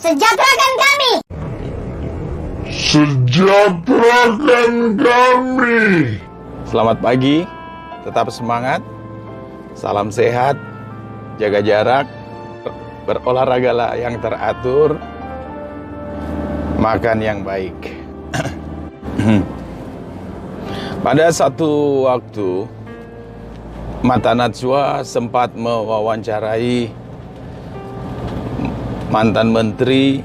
Sejahterakan kami! Sejahterakan kami. Selamat pagi, tetap semangat, salam sehat, jaga jarak, berolahragalah yang teratur, makan yang baik. Pada satu waktu, Mata Najwa sempat mewawancarai mantan menteri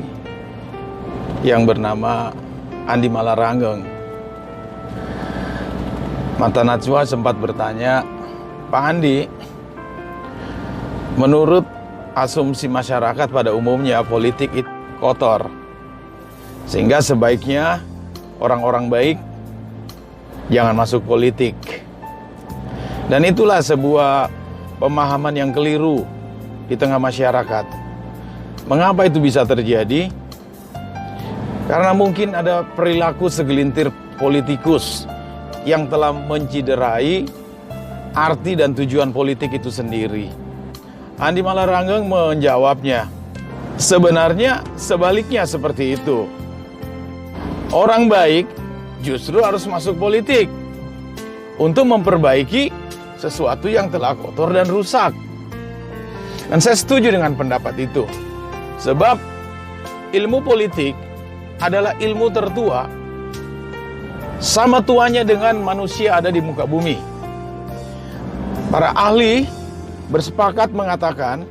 yang bernama Andi Malaranggeng. Mata Najwa sempat bertanya, Pak Andi, menurut asumsi masyarakat pada umumnya politik itu kotor, sehingga sebaiknya orang-orang baik jangan masuk politik. Dan itulah sebuah pemahaman yang keliru di tengah masyarakat. Mengapa itu bisa terjadi? Karena mungkin ada perilaku segelintir politikus yang telah menciderai arti dan tujuan politik itu sendiri. Andi Malaranggeng menjawabnya, sebenarnya sebaliknya seperti itu. Orang baik justru harus masuk politik untuk memperbaiki sesuatu yang telah kotor dan rusak. Dan saya setuju dengan pendapat itu. Sebab ilmu politik adalah ilmu tertua, sama tuanya dengan manusia ada di muka bumi. Para ahli bersepakat mengatakan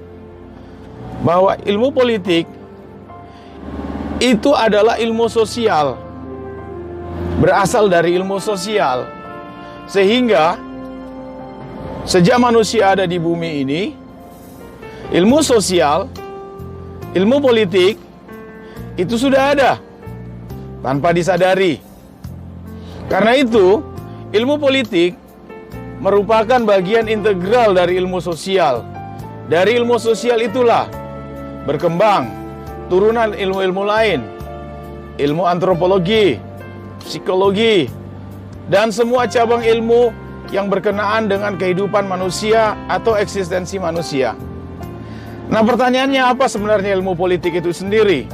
bahwa ilmu politik itu adalah ilmu sosial, berasal dari ilmu sosial. Sehingga sejak manusia ada di bumi ini, ilmu sosial, ilmu politik itu sudah ada tanpa disadari. Karena itu, ilmu politik merupakan bagian integral dari ilmu sosial. Dari ilmu sosial itulah berkembang turunan ilmu-ilmu lain, ilmu antropologi, psikologi, dan semua cabang ilmu yang berkenaan dengan kehidupan manusia atau eksistensi manusia. Nah, pertanyaannya apa sebenarnya ilmu politik itu sendiri?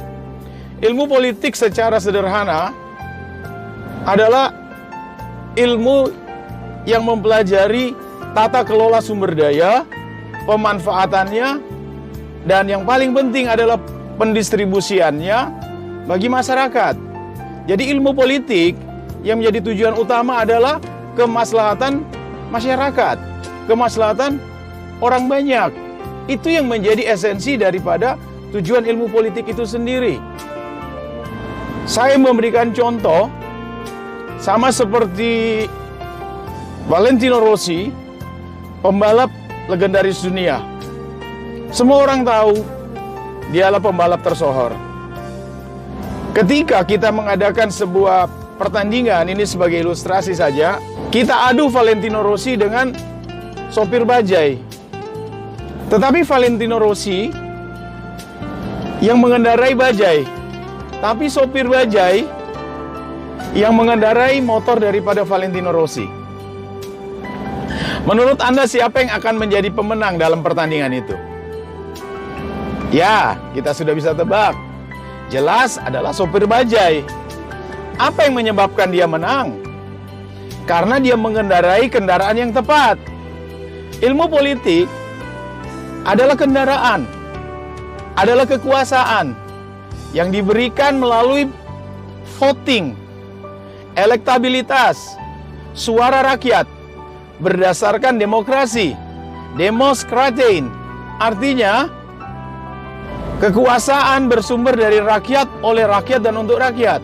Ilmu politik secara sederhana adalah ilmu yang mempelajari tata kelola sumber daya, pemanfaatannya, dan yang paling penting adalah pendistribusiannya bagi masyarakat. Jadi ilmu politik yang menjadi tujuan utama adalah kemaslahatan masyarakat, kemaslahatan orang banyak. Itu yang menjadi esensi daripada tujuan ilmu politik itu sendiri. Saya memberikan contoh, sama seperti Valentino Rossi, pembalap legendaris dunia. Semua orang tahu, dialah pembalap tersohor. Ketika kita mengadakan sebuah pertandingan, ini sebagai ilustrasi saja, kita adu Valentino Rossi dengan sopir bajai. Tetapi Valentino Rossi yang mengendarai bajai, tapi sopir bajai yang mengendarai motor daripada Valentino Rossi. Menurut Anda siapa yang akan menjadi pemenang dalam pertandingan itu? Ya, kita sudah bisa tebak. Jelas adalah sopir bajai. Apa yang menyebabkan dia menang? Karena dia mengendarai kendaraan yang tepat. Ilmu politik adalah kendaraan, adalah kekuasaan yang diberikan melalui voting, elektabilitas, suara rakyat berdasarkan demokrasi, demokratein. Artinya, kekuasaan bersumber dari rakyat, oleh rakyat, dan untuk rakyat.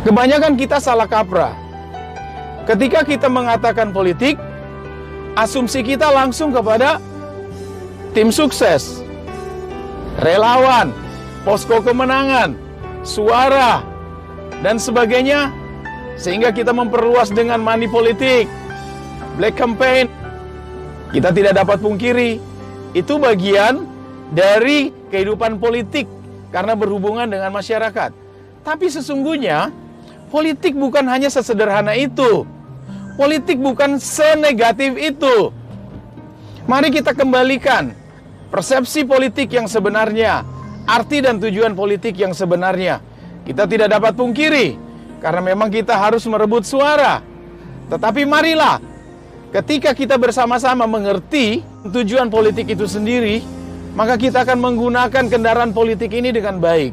Kebanyakan kita salah kaprah. Ketika kita mengatakan politik, asumsi kita langsung kepada tim sukses, relawan, posko kemenangan, suara, dan sebagainya, sehingga kita memperluas dengan money politik, black campaign. Kita tidak dapat pungkiri, itu bagian dari kehidupan politik karena berhubungan dengan masyarakat. Tapi sesungguhnya, politik bukan hanya sesederhana itu. Politik bukan senegatif itu. Mari kita kembalikan persepsi politik yang sebenarnya, arti dan tujuan politik yang sebenarnya. Kita tidak dapat pungkiri, karena memang kita harus merebut suara. Tetapi marilah, ketika kita bersama-sama mengerti tujuan politik itu sendiri, maka kita akan menggunakan kendaraan politik ini dengan baik.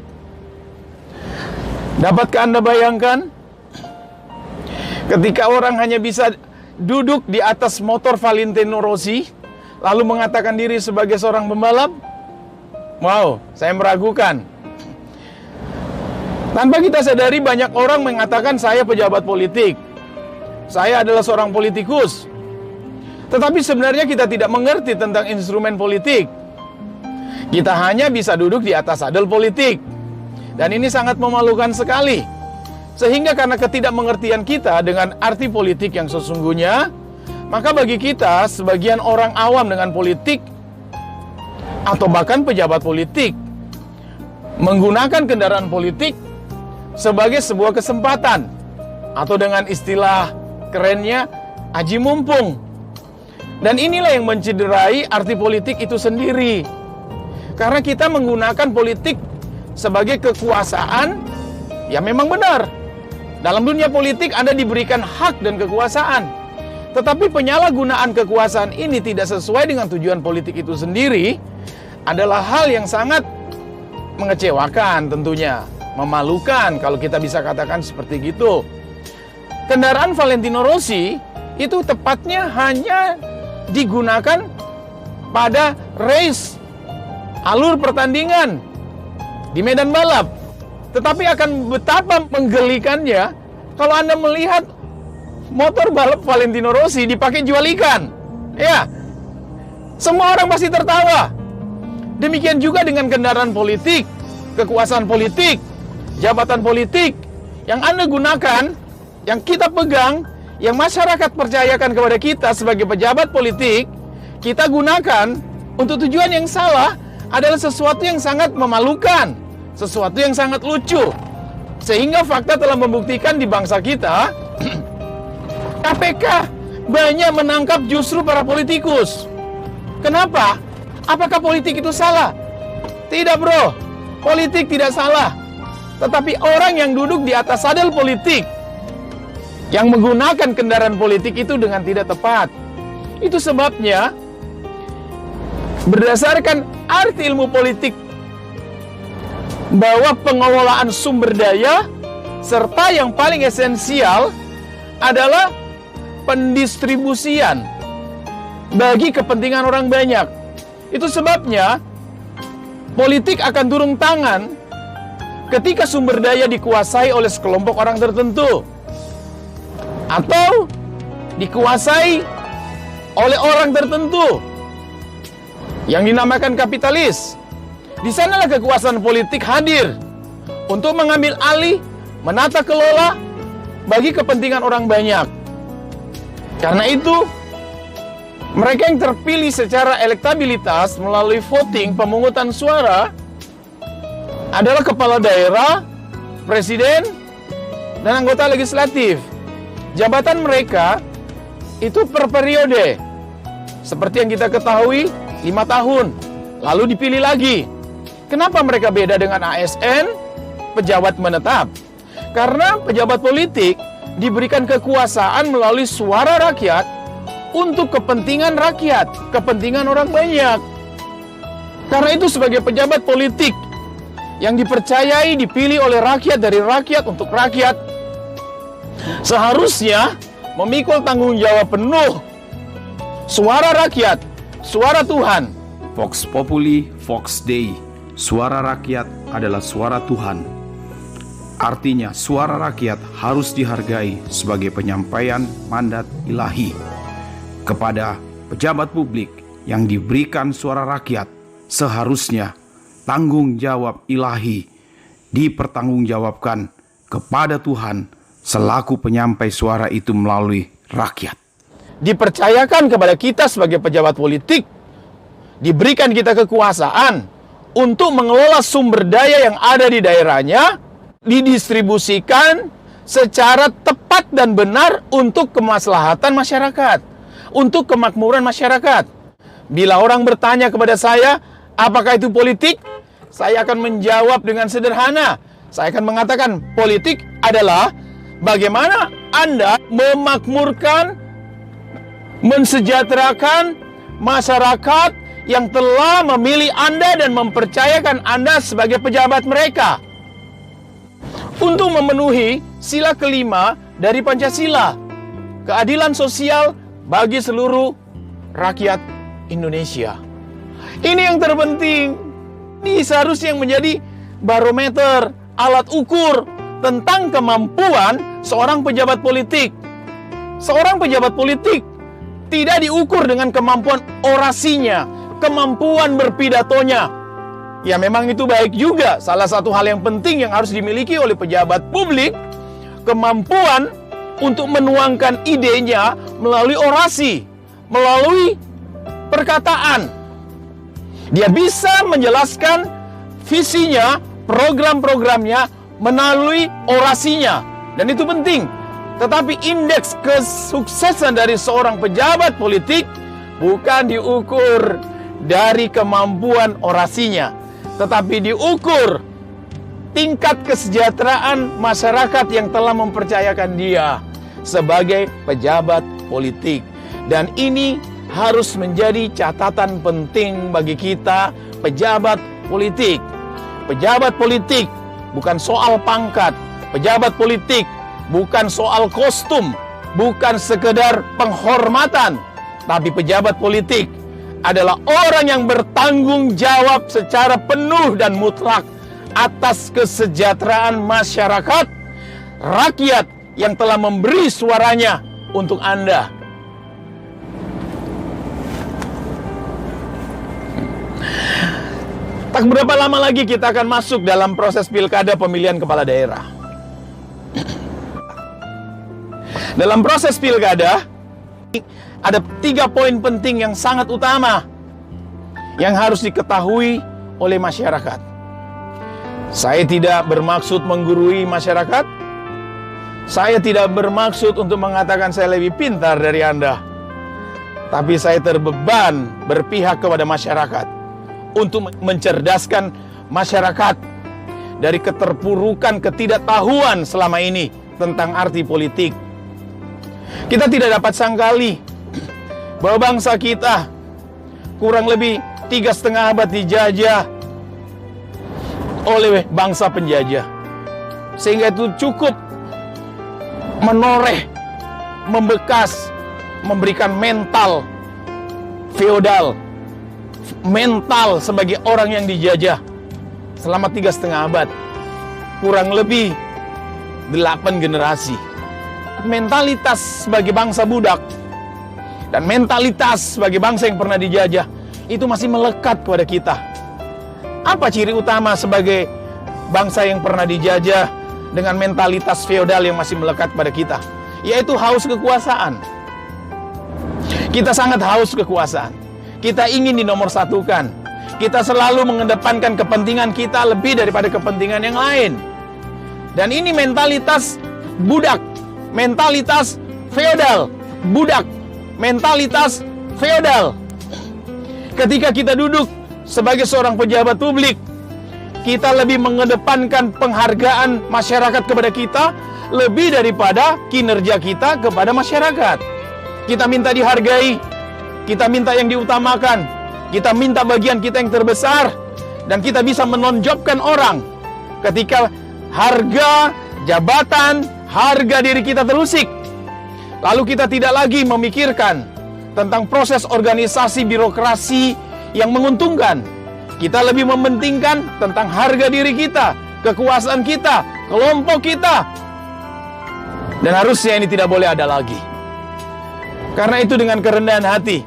Dapatkah Anda bayangkan? Ketika orang hanya bisa duduk di atas motor Valentino Rossi, lalu mengatakan diri sebagai seorang pembalap? Wow, saya meragukan. Tanpa kita sadari, banyak orang mengatakan saya pejabat politik, saya adalah seorang politikus. Tetapi sebenarnya kita tidak mengerti tentang instrumen politik. Kita hanya bisa duduk di atas sadel politik. Dan ini sangat memalukan sekali. Sehingga karena ketidakmengertian kita dengan arti politik yang sesungguhnya, maka bagi kita, sebagian orang awam dengan politik, atau bahkan pejabat politik, menggunakan kendaraan politik sebagai sebuah kesempatan, atau dengan istilah kerennya, aji mumpung. Dan inilah yang mencederai arti politik itu sendiri. Karena kita menggunakan politik sebagai kekuasaan, ya memang benar. Dalam dunia politik Anda diberikan hak dan kekuasaan. Tetapi penyalahgunaan kekuasaan ini tidak sesuai dengan tujuan politik itu sendiri adalah hal yang sangat mengecewakan tentunya. Memalukan kalau kita bisa katakan seperti gitu. Kendaraan Valentino Rossi itu tepatnya hanya digunakan pada race, alur pertandingan di medan balap. Tetapi akan betapa menggelikannya kalau Anda melihat motor balap Valentino Rossi dipakai jual ikan. Ya, semua orang pasti tertawa. Demikian juga dengan kendaraan politik, kekuasaan politik, jabatan politik yang Anda gunakan, yang kita pegang, yang masyarakat percayakan kepada kita sebagai pejabat politik, kita gunakan untuk tujuan yang salah adalah sesuatu yang sangat memalukan, sesuatu yang sangat lucu. Sehingga fakta telah membuktikan di bangsa kita, KPK banyak menangkap justru para politikus. Kenapa? Apakah politik itu salah? Tidak, bro. Politik tidak salah. Tetapi orang yang duduk di atas sadel politik, yang menggunakan kendaraan politik itu dengan tidak tepat. Itu sebabnya, berdasarkan arti ilmu politik, bahwa pengelolaan sumber daya serta yang paling esensial adalah pendistribusian bagi kepentingan orang banyak. Itu sebabnya politik akan turun tangan ketika sumber daya dikuasai oleh sekelompok orang tertentu atau dikuasai oleh orang tertentu yang dinamakan kapitalis. Di sanalah kekuasaan politik hadir untuk mengambil alih, menata kelola bagi kepentingan orang banyak. Karena itu, mereka yang terpilih secara elektabilitas melalui voting pemungutan suara adalah kepala daerah, presiden, dan anggota legislatif. Jabatan mereka itu per periode. Seperti yang kita ketahui, 5 tahun, lalu dipilih lagi. Kenapa mereka beda dengan ASN, pejabat menetap? Karena pejabat politik diberikan kekuasaan melalui suara rakyat untuk kepentingan rakyat, kepentingan orang banyak. Karena itu sebagai pejabat politik yang dipercayai dipilih oleh rakyat dari rakyat untuk rakyat, seharusnya memikul tanggung jawab penuh. Suara rakyat, suara Tuhan. Vox Populi, Vox Dei. Suara rakyat adalah suara Tuhan. Artinya, suara rakyat harus dihargai sebagai penyampaian mandat ilahi. Kepada pejabat publik yang diberikan suara rakyat, seharusnya tanggung jawab ilahi dipertanggungjawabkan kepada Tuhan selaku penyampai suara itu melalui rakyat. Dipercayakan kepada kita sebagai pejabat politik, diberikan kita kekuasaan untuk mengelola sumber daya yang ada di daerahnya, didistribusikan secara tepat dan benar untuk kemaslahatan masyarakat, untuk kemakmuran masyarakat. Bila orang bertanya kepada saya, Apakah itu politik? Saya akan menjawab dengan sederhana. Saya akan mengatakan politik adalah bagaimana Anda memakmurkan, mensejahterakan masyarakat yang telah memilih Anda dan mempercayakan Anda sebagai pejabat mereka untuk memenuhi sila kelima dari Pancasila, keadilan sosial bagi seluruh rakyat Indonesia. Ini yang terpenting. Ini seharusnya yang menjadi barometer, alat ukur tentang kemampuan seorang pejabat politik. Seorang pejabat politik tidak diukur dengan kemampuan orasinya, kemampuan berpidatonya. Ya memang itu baik juga. Salah satu hal yang penting yang harus dimiliki oleh pejabat publik, kemampuan untuk menuangkan idenya melalui orasi, melalui perkataan. Dia bisa menjelaskan visinya, program-programnya melalui orasinya. Dan itu penting. Tetapi indeks kesuksesan dari seorang pejabat politik bukan diukur dari kemampuan orasinya, tetapi diukur tingkat kesejahteraan masyarakat yang telah mempercayakan dia sebagai pejabat politik. Dan ini harus menjadi catatan penting bagi kita pejabat politik. Pejabat politik bukan soal pangkat. Pejabat politik bukan soal kostum, bukan sekedar penghormatan. Tapi pejabat politik adalah orang yang bertanggung jawab secara penuh dan mutlak atas kesejahteraan masyarakat, rakyat yang telah memberi suaranya untuk Anda. Tak berapa lama lagi kita akan masuk dalam proses pilkada pemilihan kepala daerah. Dalam proses pilkada, ada 3 poin penting yang sangat utama yang harus diketahui oleh masyarakat. Saya tidak bermaksud menggurui masyarakat. Saya tidak bermaksud untuk mengatakan saya lebih pintar dari Anda. Tapi saya terbeban berpihak kepada masyarakat untuk mencerdaskan masyarakat dari keterpurukan ketidaktahuan selama ini tentang arti politik. Kita tidak dapat sangkali bahwa bangsa kita kurang lebih 3,5 abad dijajah oleh bangsa penjajah, sehingga itu cukup menoreh, membekas, memberikan mental feodal, mental sebagai orang yang dijajah selama 3,5 abad, kurang lebih 8 generasi. Mentalitas sebagai bangsa budak dan mentalitas sebagai bangsa yang pernah dijajah itu masih melekat kepada kita. Apa ciri utama sebagai bangsa yang pernah dijajah dengan mentalitas feodal yang masih melekat pada kita? Yaitu haus kekuasaan. Kita sangat haus kekuasaan. Kita ingin dinomorsatukan. Kita selalu mengedepankan kepentingan kita lebih daripada kepentingan yang lain. Dan ini mentalitas budak, mentalitas feodal, budak, mentalitas feodal. Ketika kita duduk sebagai seorang pejabat publik, kita lebih mengedepankan penghargaan masyarakat kepada kita lebih daripada kinerja kita kepada masyarakat. Kita minta dihargai, kita minta yang diutamakan, kita minta bagian kita yang terbesar, dan kita bisa menonjolkan orang ketika harga jabatan, harga diri kita terusik. Lalu kita tidak lagi memikirkan tentang proses organisasi birokrasi yang menguntungkan. Kita lebih mementingkan tentang harga diri kita, kekuasaan kita, kelompok kita. Dan harusnya ini tidak boleh ada lagi. Karena itu dengan kerendahan hati,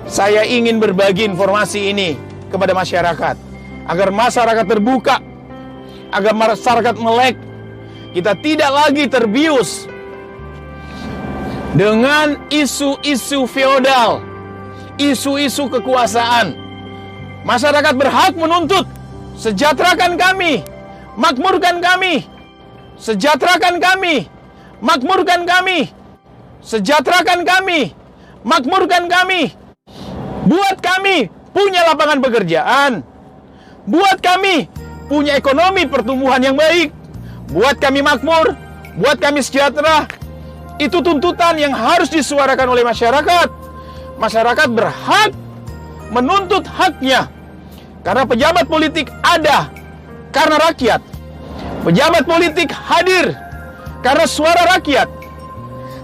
saya ingin berbagi informasi ini kepada masyarakat, agar masyarakat terbuka, agar masyarakat melek. Kita tidak lagi terbius dengan isu-isu feodal, isu-isu kekuasaan. Masyarakat berhak menuntut, sejahterakan kami, makmurkan kami, sejahterakan kami, makmurkan kami, sejahterakan kami, makmurkan kami. Buat kami punya lapangan pekerjaan. Buat kami punya ekonomi pertumbuhan yang baik. Buat kami makmur, buat kami sejahtera. Itu tuntutan yang harus disuarakan oleh masyarakat. Masyarakat berhak menuntut haknya. Karena pejabat politik ada karena rakyat. Pejabat politik hadir karena suara rakyat.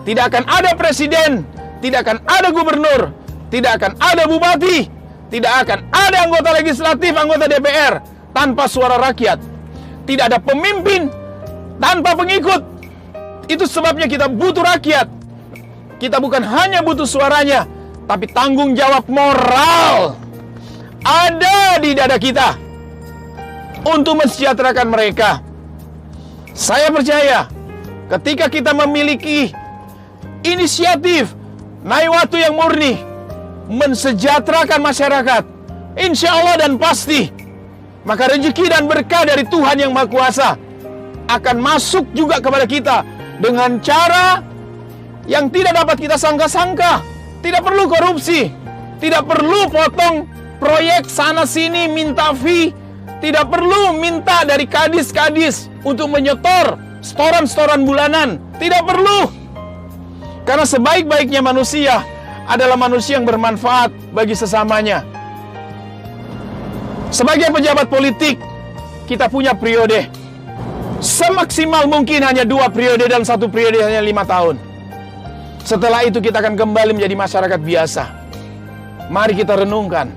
Tidak akan ada presiden, tidak akan ada gubernur, tidak akan ada bupati, tidak akan ada anggota legislatif, anggota DPR tanpa suara rakyat. Tidak ada pemimpin tanpa pengikut. Itu sebabnya kita butuh rakyat. Kita bukan hanya butuh suaranya, tapi tanggung jawab moral ada di dada kita untuk mensejahterakan mereka. Saya percaya ketika kita memiliki inisiatif Naiwatu yang murni mensejahterakan masyarakat, insya Allah dan pasti, maka rezeki dan berkah dari Tuhan yang Maha Kuasa akan masuk juga kepada kita dengan cara yang tidak dapat kita sangka-sangka. Tidak perlu korupsi, tidak perlu potong proyek sana sini minta fee, tidak perlu minta dari kadis-kadis untuk menyetor setoran-setoran bulanan. Tidak perlu. Karena sebaik-baiknya manusia adalah manusia yang bermanfaat bagi sesamanya. Sebagai pejabat politik, kita punya periode. Semaksimal mungkin hanya 2 periode dan 1 periode hanya 5 tahun. Setelah itu kita akan kembali menjadi masyarakat biasa. Mari kita renungkan.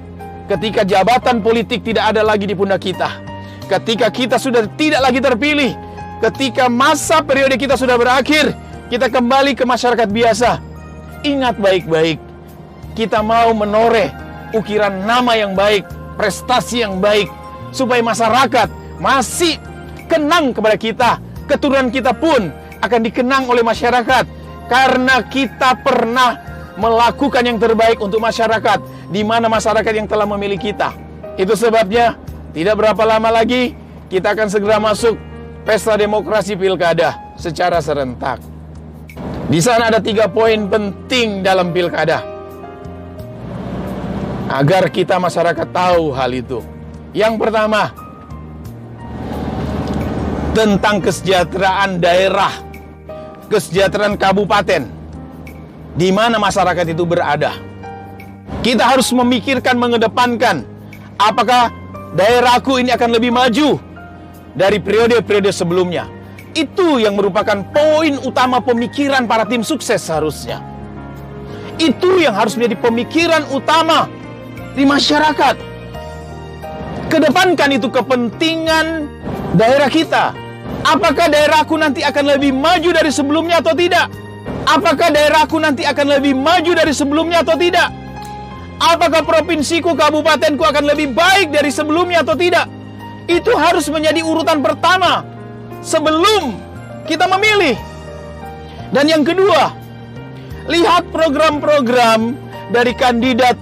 Ketika jabatan politik tidak ada lagi di pundak kita, ketika kita sudah tidak lagi terpilih, ketika masa periode kita sudah berakhir, kita kembali ke masyarakat biasa. Ingat baik-baik, kita mau menoreh ukiran nama yang baik, prestasi yang baik, supaya masyarakat masih kenang kepada kita. Keturunan kita pun akan dikenang oleh masyarakat, karena kita pernah melakukan yang terbaik untuk masyarakat, di mana masyarakat yang telah memilih kita. Itu sebabnya tidak berapa lama lagi kita akan segera masuk pesta demokrasi pilkada secara serentak. Di sana ada 3 poin penting dalam pilkada agar kita masyarakat tahu hal itu. Yang pertama, tentang kesejahteraan daerah, kesejahteraan kabupaten, di mana masyarakat itu berada. Kita harus memikirkan, mengedepankan, apakah daerahku ini akan lebih maju dari periode-periode sebelumnya. Itu yang merupakan poin utama pemikiran para tim sukses seharusnya. Itu yang harus menjadi pemikiran utama di masyarakat. Kedepankan itu kepentingan daerah kita. Apakah daerahku nanti akan lebih maju dari sebelumnya atau tidak? Apakah daerahku nanti akan lebih maju dari sebelumnya atau tidak? Apakah provinsiku, kabupatenku akan lebih baik dari sebelumnya atau tidak? Itu harus menjadi urutan pertama sebelum kita memilih. Dan yang kedua, lihat program-program dari kandidat.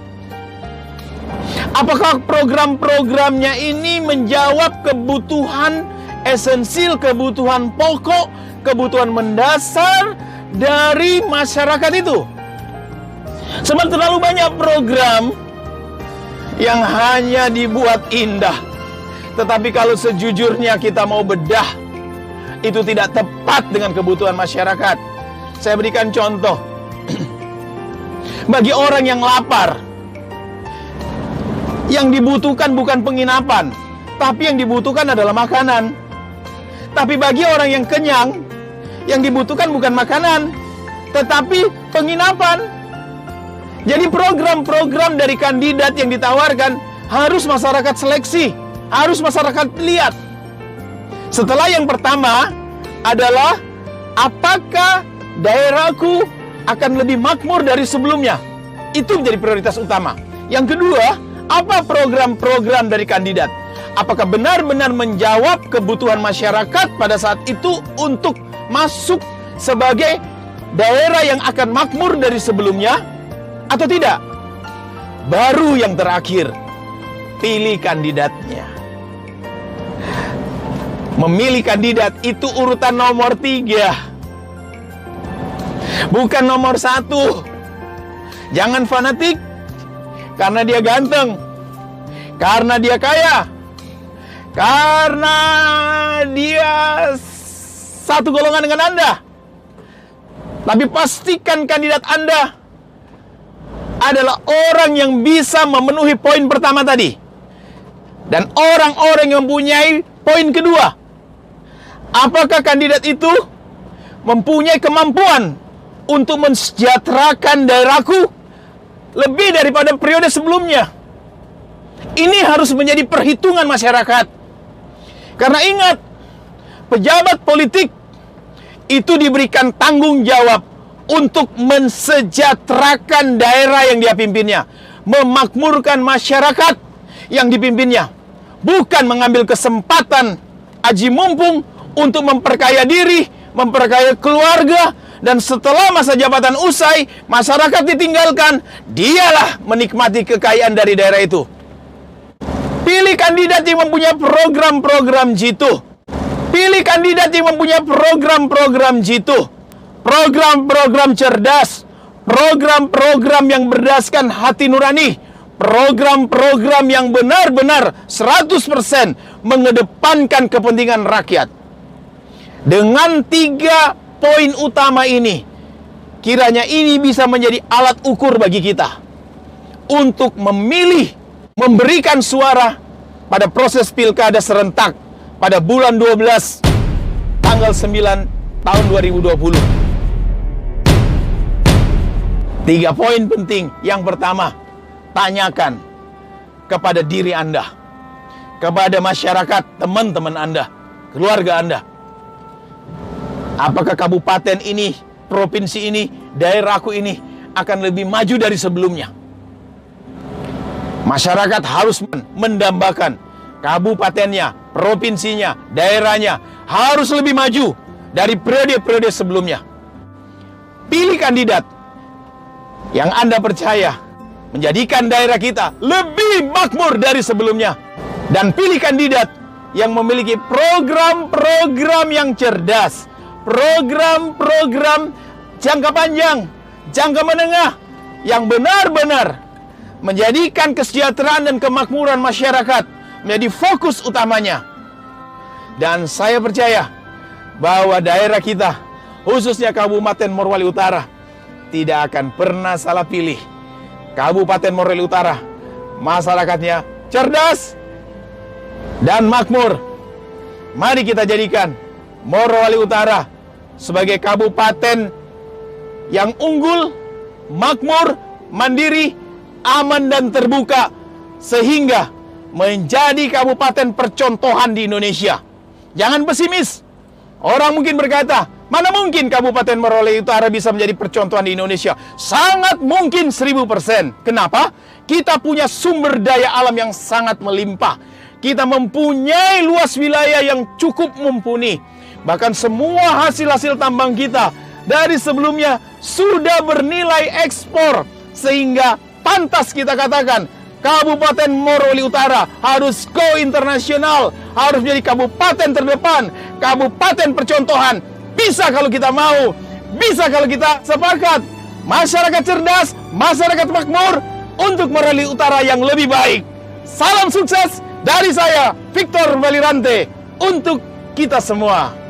Apakah program-programnya ini menjawab kebutuhan esensial, kebutuhan pokok, kebutuhan mendasar dari masyarakat itu? Sebab terlalu banyak program yang hanya dibuat indah, tetapi kalau sejujurnya kita mau bedah, itu tidak tepat dengan kebutuhan masyarakat. Saya berikan contoh. Bagi orang yang lapar, yang dibutuhkan bukan penginapan, tapi yang dibutuhkan adalah makanan. Tapi bagi orang yang kenyang, yang dibutuhkan bukan makanan, tetapi penginapan. Jadi program-program dari kandidat yang ditawarkan harus masyarakat seleksi, harus masyarakat lihat. Setelah yang pertama adalah apakah daerahku akan lebih makmur dari sebelumnya. Itu menjadi prioritas utama. Yang kedua, apa program-program dari kandidat? Apakah benar-benar menjawab kebutuhan masyarakat pada saat itu untuk masuk sebagai daerah yang akan makmur dari sebelumnya atau tidak? Baru yang terakhir, pilih kandidatnya. Memilih kandidat itu urutan nomor 3, bukan nomor 1. Jangan fanatik karena dia ganteng, karena dia kaya, karena dia satu golongan dengan Anda. Tapi pastikan kandidat Anda adalah orang yang bisa memenuhi poin pertama tadi. Dan orang-orang yang mempunyai poin kedua. Apakah kandidat itu mempunyai kemampuan untuk mensejahterakan daerahku lebih daripada periode sebelumnya? Ini harus menjadi perhitungan masyarakat. Karena ingat, pejabat politik itu diberikan tanggung jawab untuk mensejahterakan daerah yang dia pimpinnya, memakmurkan masyarakat yang dipimpinnya, bukan mengambil kesempatan aji mumpung untuk memperkaya diri, memperkaya keluarga, dan setelah masa jabatan usai, masyarakat ditinggalkan, dialah menikmati kekayaan dari daerah itu. Pilih kandidat yang mempunyai program-program jitu. Pilih kandidat yang mempunyai program-program jitu. Program-program cerdas. Program-program yang berdasarkan hati nurani. Program-program yang benar-benar 100% mengedepankan kepentingan rakyat. Dengan 3 poin utama ini, kiranya ini bisa menjadi alat ukur bagi kita untuk memilih, memberikan suara pada proses pilkada serentak pada bulan 12 tanggal 9 tahun 2020. 3 poin penting. Yang pertama, tanyakan kepada diri Anda, kepada masyarakat, teman-teman Anda, keluarga Anda. Apakah kabupaten ini, provinsi ini, daerahku ini akan lebih maju dari sebelumnya? Masyarakat harus mendambakan kabupatennya, provinsinya, daerahnya harus lebih maju dari periode-periode sebelumnya. Pilih kandidat yang Anda percaya menjadikan daerah kita lebih makmur dari sebelumnya. Dan pilih kandidat yang memiliki program-program yang cerdas, program-program jangka panjang, jangka menengah, yang benar-benar menjadikan kesejahteraan dan kemakmuran masyarakat menjadi fokus utamanya. Dan saya percaya bahwa daerah kita, khususnya Kabupaten Morowali Utara, tidak akan pernah salah pilih. Kabupaten Morowali Utara, masyarakatnya cerdas dan makmur. Mari kita jadikan Morowali Utara sebagai kabupaten yang unggul, makmur, mandiri, aman dan terbuka, sehingga menjadi kabupaten percontohan di Indonesia. Jangan pesimis. Orang mungkin berkata, mana mungkin Kabupaten Morowali Utara bisa menjadi percontohan di Indonesia? Sangat mungkin 1000%. Kenapa? Kita punya sumber daya alam yang sangat melimpah. Kita mempunyai luas wilayah yang cukup mumpuni. Bahkan semua hasil-hasil tambang kita dari sebelumnya sudah bernilai ekspor, sehingga pantas kita katakan Kabupaten Morowali Utara harus go internasional, harus menjadi kabupaten terdepan, kabupaten percontohan. Bisa kalau kita mau, bisa kalau kita sepakat. Masyarakat cerdas, masyarakat makmur untuk Morowali Utara yang lebih baik. Salam sukses dari saya, Victor Valirante, untuk kita semua.